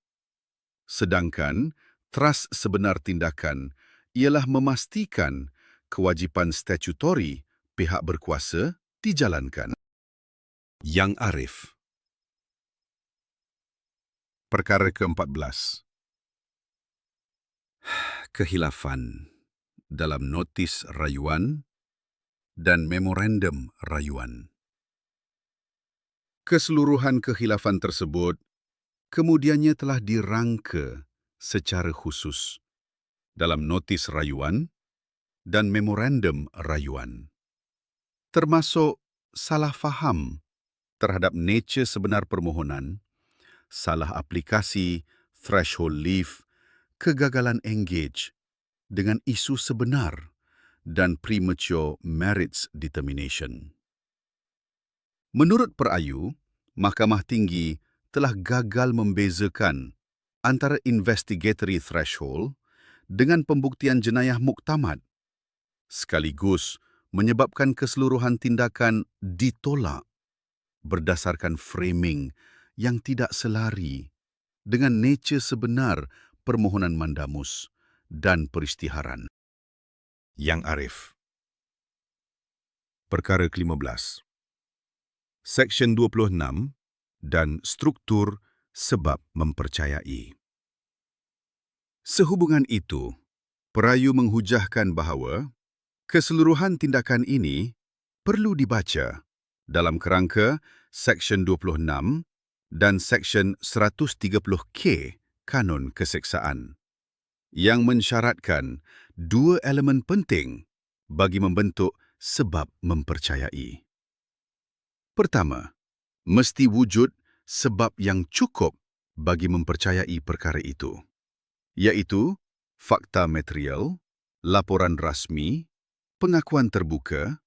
Sedangkan teras sebenar tindakan ialah memastikan kewajipan statutori pihak berkuasa dijalankan. Yang Arif. Perkara ke-14. Kehilafan dalam notis rayuan dan memorandum rayuan. Keseluruhan kehilafan tersebut kemudiannya telah dirangka secara khusus dalam notis rayuan dan memorandum rayuan, termasuk salah faham terhadap nature sebenar permohonan, salah aplikasi, threshold leave, kegagalan engage dengan isu sebenar dan premature merits determination. Menurut perayu, Mahkamah Tinggi telah gagal membezakan antara investigatory threshold dengan pembuktian jenayah muktamad, sekaligus menyebabkan keseluruhan tindakan ditolak berdasarkan framing yang tidak selari dengan nature sebenar permohonan Mandamus dan peristiharan. Yang Arif. Perkara ke-15. Seksyen 26 dan struktur sebab mempercayai. Sehubungan itu, perayu menghujahkan bahawa keseluruhan tindakan ini perlu dibaca dalam kerangka Seksyen 26 dan Seksyen 130K Kanun Keseksaan yang mensyaratkan dua elemen penting bagi membentuk sebab mempercayai. Pertama, mesti wujud sebab yang cukup bagi mempercayai perkara itu, iaitu fakta material, laporan rasmi, pengakuan terbuka,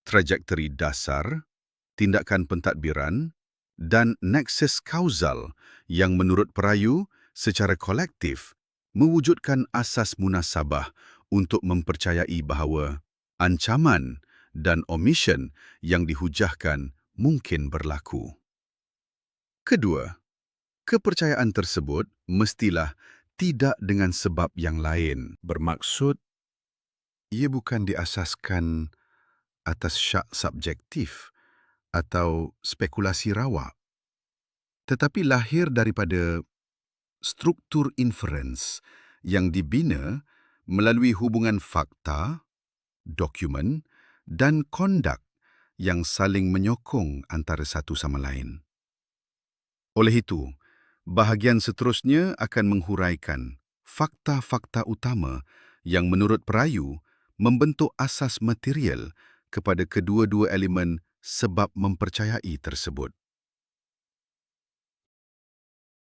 trajektori dasar, tindakan pentadbiran, dan nexus kausal yang menurut perayu secara kolektif mewujudkan asas munasabah untuk mempercayai bahawa ancaman dan omission yang dihujahkan mungkin berlaku. Kedua, kepercayaan tersebut mestilah tidak dengan sebab yang lain. Bermaksud, ia bukan diasaskan atas syak subjektif atau spekulasi rawak, tetapi lahir daripada struktur inference yang dibina melalui hubungan fakta, dokumen dan kondak yang saling menyokong antara satu sama lain. Oleh itu, bahagian seterusnya akan menghuraikan fakta-fakta utama yang menurut perayu membentuk asas material kepada kedua-dua elemen sebab mempercayai tersebut.